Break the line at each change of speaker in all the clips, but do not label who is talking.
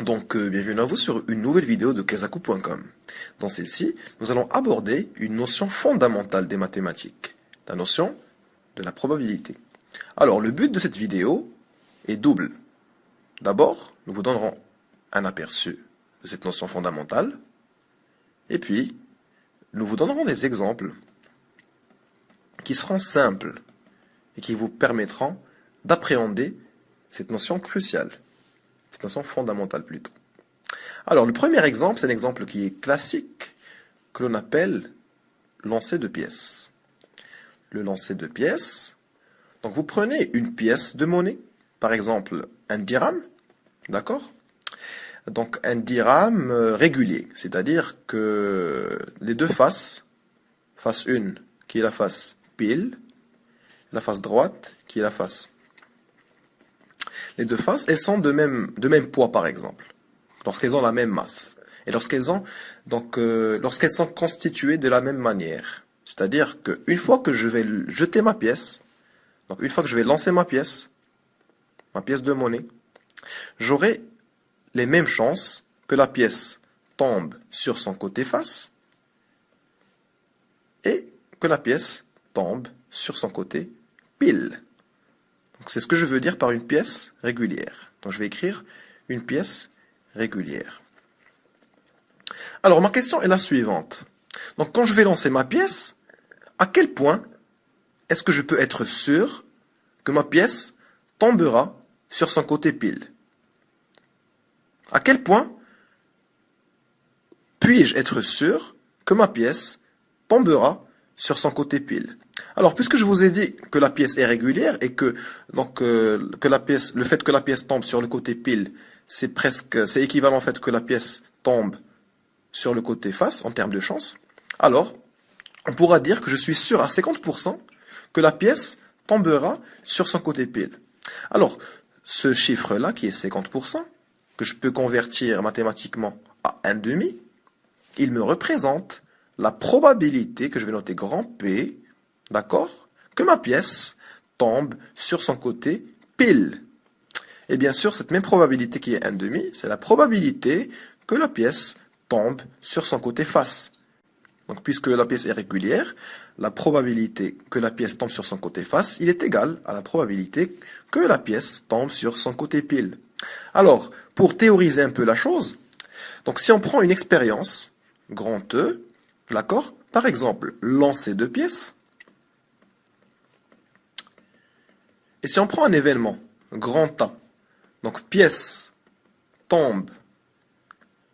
Bienvenue à vous sur une nouvelle vidéo de Kezaku.com. Dans celle-ci, nous allons aborder une notion fondamentale des mathématiques, la notion de la probabilité. Alors, le but de cette vidéo est double. D'abord, nous vous donnerons un aperçu de cette notion fondamentale, et puis, nous vous donnerons des exemples qui seront simples et qui vous permettront d'appréhender cette notion cruciale. Cette notion fondamentale plutôt. Alors, le premier exemple, c'est un exemple qui est classique, que l'on appelle lancer de pièces. Le lancer de pièces, donc vous prenez une pièce de monnaie, par exemple un dirham, d'accord? Donc un dirham régulier, c'est-à-dire que les deux faces, face 1 qui est la face pile, la face droite qui est la face. Les deux faces, elles sont de même poids, par exemple, lorsqu'elles ont la même masse. Et lorsqu'elles sont constituées de la même manière. C'est-à-dire qu'une fois que je vais jeter ma pièce, donc une fois que je vais lancer ma pièce de monnaie, j'aurai les mêmes chances que la pièce tombe sur son côté face et que la pièce tombe sur son côté pile. C'est ce que je veux dire par une pièce régulière. Donc je vais écrire une pièce régulière. Alors ma question est la suivante. Donc quand je vais lancer ma pièce, à quel point est-ce que je peux être sûr que ma pièce tombera sur son côté pile? À quel point puis-je être sûr que ma pièce tombera sur son côté pile? Alors, puisque je vous ai dit que la pièce est régulière et que le fait que la pièce tombe sur le côté pile, c'est équivalent au fait que la pièce tombe sur le côté face en termes de chance, alors on pourra dire que je suis sûr à 50% que la pièce tombera sur son côté pile. Alors, ce chiffre-là, qui est 50%, que je peux convertir mathématiquement à 1/2, il me représente la probabilité, que je vais noter grand P, d'accord, que ma pièce tombe sur son côté pile. Et bien sûr, cette même probabilité qui est 1/2, c'est la probabilité que la pièce tombe sur son côté face. Donc, puisque la pièce est régulière, la probabilité que la pièce tombe sur son côté face, il est égal à la probabilité que la pièce tombe sur son côté pile. Alors, pour théoriser un peu la chose, donc si on prend une expérience, grand E, d'accord, par exemple, lancer deux pièces, et si on prend un événement, grand A, donc pièce tombe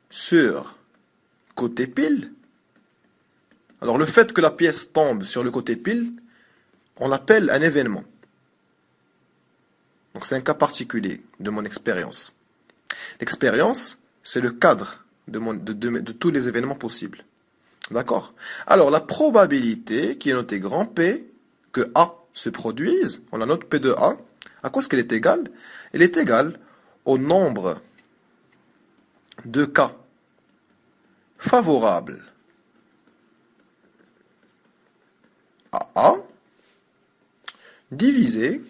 sur côté pile, alors le fait que la pièce tombe sur le côté pile, on l'appelle un événement. Donc c'est un cas particulier de mon expérience. L'expérience, c'est le cadre de tous les événements possibles. D'accord? Alors la probabilité, qui est notée grand P, que A se produise, on la note P de A, à quoi est-ce qu'elle est égale? Elle est égale au nombre de cas favorables à A, divisé,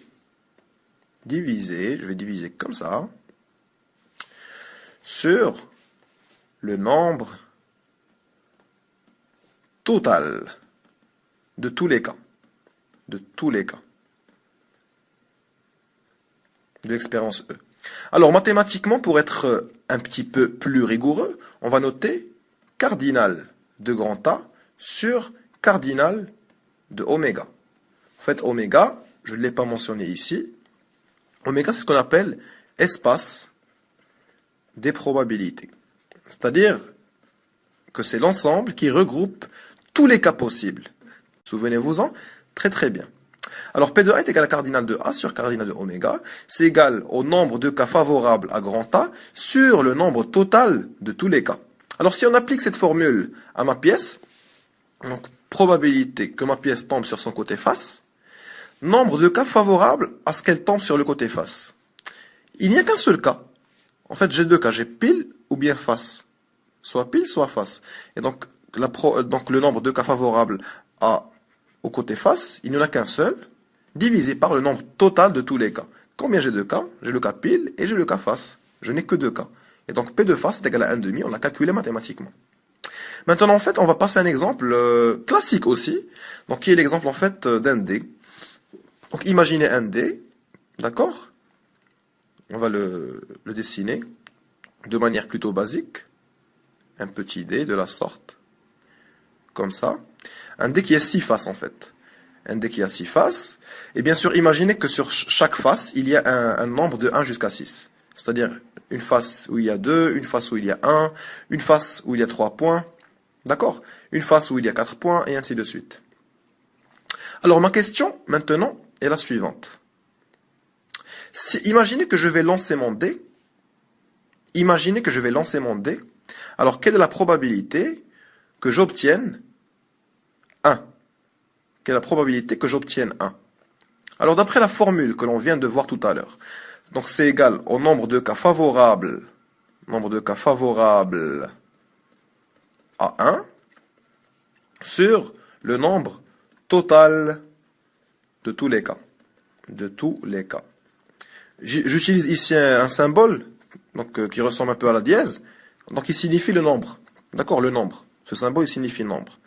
je vais diviser comme ça, sur le nombre total de tous les cas. De l'expérience E. Alors, mathématiquement, pour être un petit peu plus rigoureux, on va noter cardinal de grand A sur cardinal de oméga. En fait, oméga, je ne l'ai pas mentionné ici. Oméga, c'est ce qu'on appelle espace des probabilités. C'est-à-dire que c'est l'ensemble qui regroupe tous les cas possibles. Souvenez-vous-en, très très bien. Alors P de A est égal à cardinal de A sur cardinal de oméga. C'est égal au nombre de cas favorables à grand A sur le nombre total de tous les cas. Alors si on applique cette formule à ma pièce, donc probabilité que ma pièce tombe sur son côté face, nombre de cas favorables à ce qu'elle tombe sur le côté face. Il n'y a qu'un seul cas. En fait, j'ai deux cas, j'ai pile ou bien face. Soit pile, soit face. Et donc le nombre de cas favorables au côté face, il n'y en a qu'un seul, divisé par le nombre total de tous les cas. Combien j'ai de cas? J'ai le cas pile et j'ai le cas face. Je n'ai que deux cas. Et donc P de face est égal à 1 demi, on l'a calculé mathématiquement. Maintenant, en fait, on va passer à un exemple classique aussi, donc qui est l'exemple en fait d'un dé. Donc imaginez un dé, d'accord? On va le dessiner de manière plutôt basique. Un petit dé de la sorte, comme ça. Un dé qui a 6 faces en fait. Un dé qui a 6 faces. Et bien sûr, imaginez que sur chaque face, il y a un nombre de 1 jusqu'à 6. C'est-à-dire une face où il y a 2, une face où il y a 1, une face où il y a 3 points. D'accord? Une face où il y a 4 points, et ainsi de suite. Alors ma question maintenant est la suivante. Imaginez que je vais lancer mon dé. Imaginez que je vais lancer mon dé. Alors quelle est la probabilité que j'obtienne 1? Quelle est la probabilité que j'obtienne 1? Alors d'après la formule que l'on vient de voir tout à l'heure, donc c'est égal au nombre de cas favorables, à 1 sur le nombre total de tous les cas. De tous les cas. J'utilise ici un symbole donc, qui ressemble un peu à la dièse. Donc il signifie le nombre. D'accord, le nombre. Ce symbole il signifie nombre.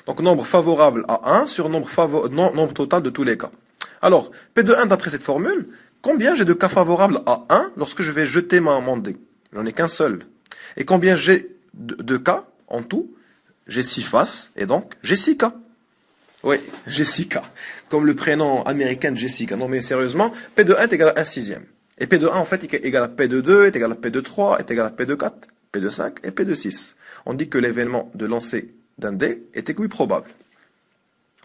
Donc nombre favorable à 1 sur nombre total de tous les cas. Alors, P de 1 d'après cette formule, combien j'ai de cas favorables à 1 lorsque je vais jeter mon dé? J'en ai qu'un seul. Et combien j'ai de cas en tout? J'ai 6 faces, et donc j'ai 6 cas. Oui, Jessica. Comme le prénom américain de Jessica. Non mais sérieusement, P de 1 est égal à 1 sixième. Et P de 1 en fait est égal à P de 2, est égal à P de 3, est égal à P de 4, P de 5 et P de 6. On dit que l'événement de lancer d'un dé est équiprobable.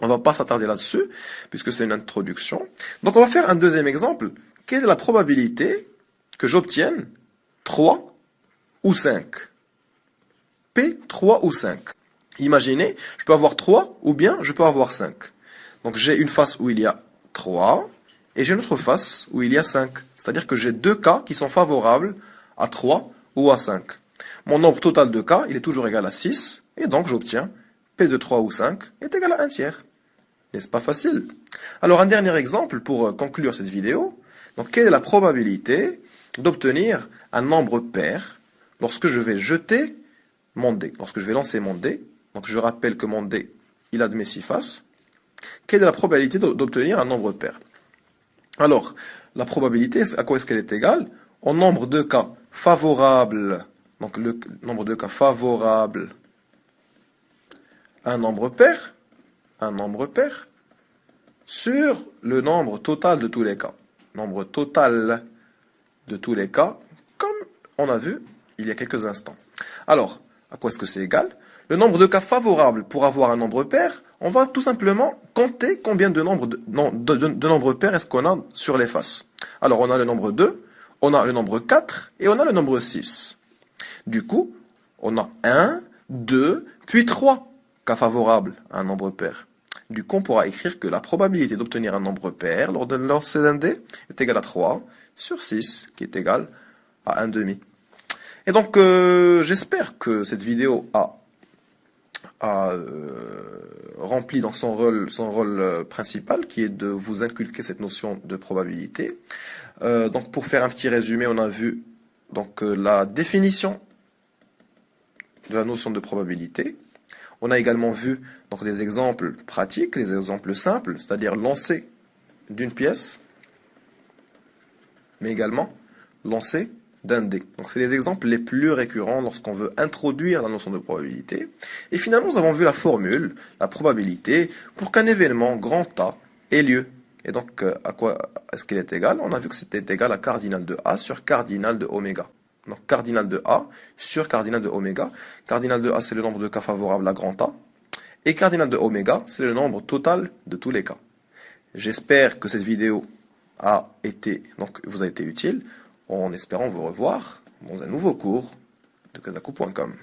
On ne va pas s'attarder là-dessus, puisque c'est une introduction. Donc on va faire un deuxième exemple. Quelle est la probabilité que j'obtienne 3 ou 5? P, 3 ou 5. Imaginez, je peux avoir 3 ou bien je peux avoir 5. Donc j'ai une face où il y a 3 et j'ai une autre face où il y a 5. C'est-à-dire que j'ai deux cas qui sont favorables à 3 ou à 5. Mon nombre total de cas, il est toujours égal à 6 et donc j'obtiens P de 3 ou 5 est égal à 1 tiers. N'est-ce pas facile? Alors un dernier exemple pour conclure cette vidéo. Donc quelle est la probabilité d'obtenir un nombre pair lorsque je vais jeter mon dé, lorsque je vais lancer mon dé? Donc je rappelle que mon dé, il admet 6 faces. Quelle est la probabilité d'obtenir un nombre pair? Alors, la probabilité, à quoi est-ce qu'elle est égale? Au nombre de cas favorables, donc le nombre de cas favorables à un nombre pair, sur le nombre total de tous les cas. Nombre total de tous les cas, comme on a vu il y a quelques instants. Alors, à quoi est-ce que c'est égal? Le nombre de cas favorables pour avoir un nombre pair, on va tout simplement compter combien de nombres pairs est-ce qu'on a sur les faces. Alors on a le nombre 2, on a le nombre 4 et on a le nombre 6. Du coup, on a 1, 2, puis 3 cas favorables à un nombre pair. Du coup, on pourra écrire que la probabilité d'obtenir un nombre pair lors de lancer d'un dé est égale à 3 sur 6, qui est égal à 1 demi. Et donc, j'espère que cette vidéo a rempli dans son rôle principal, qui est de vous inculquer cette notion de probabilité. Donc pour faire un petit résumé, on a vu donc la définition de la notion de probabilité. On a également vu donc des exemples pratiques, des exemples simples, c'est-à-dire lancer d'une pièce, mais également lancer d'un dé. Donc c'est les exemples les plus récurrents lorsqu'on veut introduire la notion de probabilité. Et finalement, nous avons vu la formule, la probabilité, pour qu'un événement grand A ait lieu. Et donc, à quoi est-ce qu'elle est égale? On a vu que c'était égal à cardinal de A sur cardinal de oméga. Donc cardinal de A sur cardinal de oméga. Cardinal de A, c'est le nombre de cas favorables à grand A. Et cardinal de oméga, c'est le nombre total de tous les cas. J'espère que cette vidéo vous a été utile, en espérant vous revoir dans un nouveau cours de kazaku.com.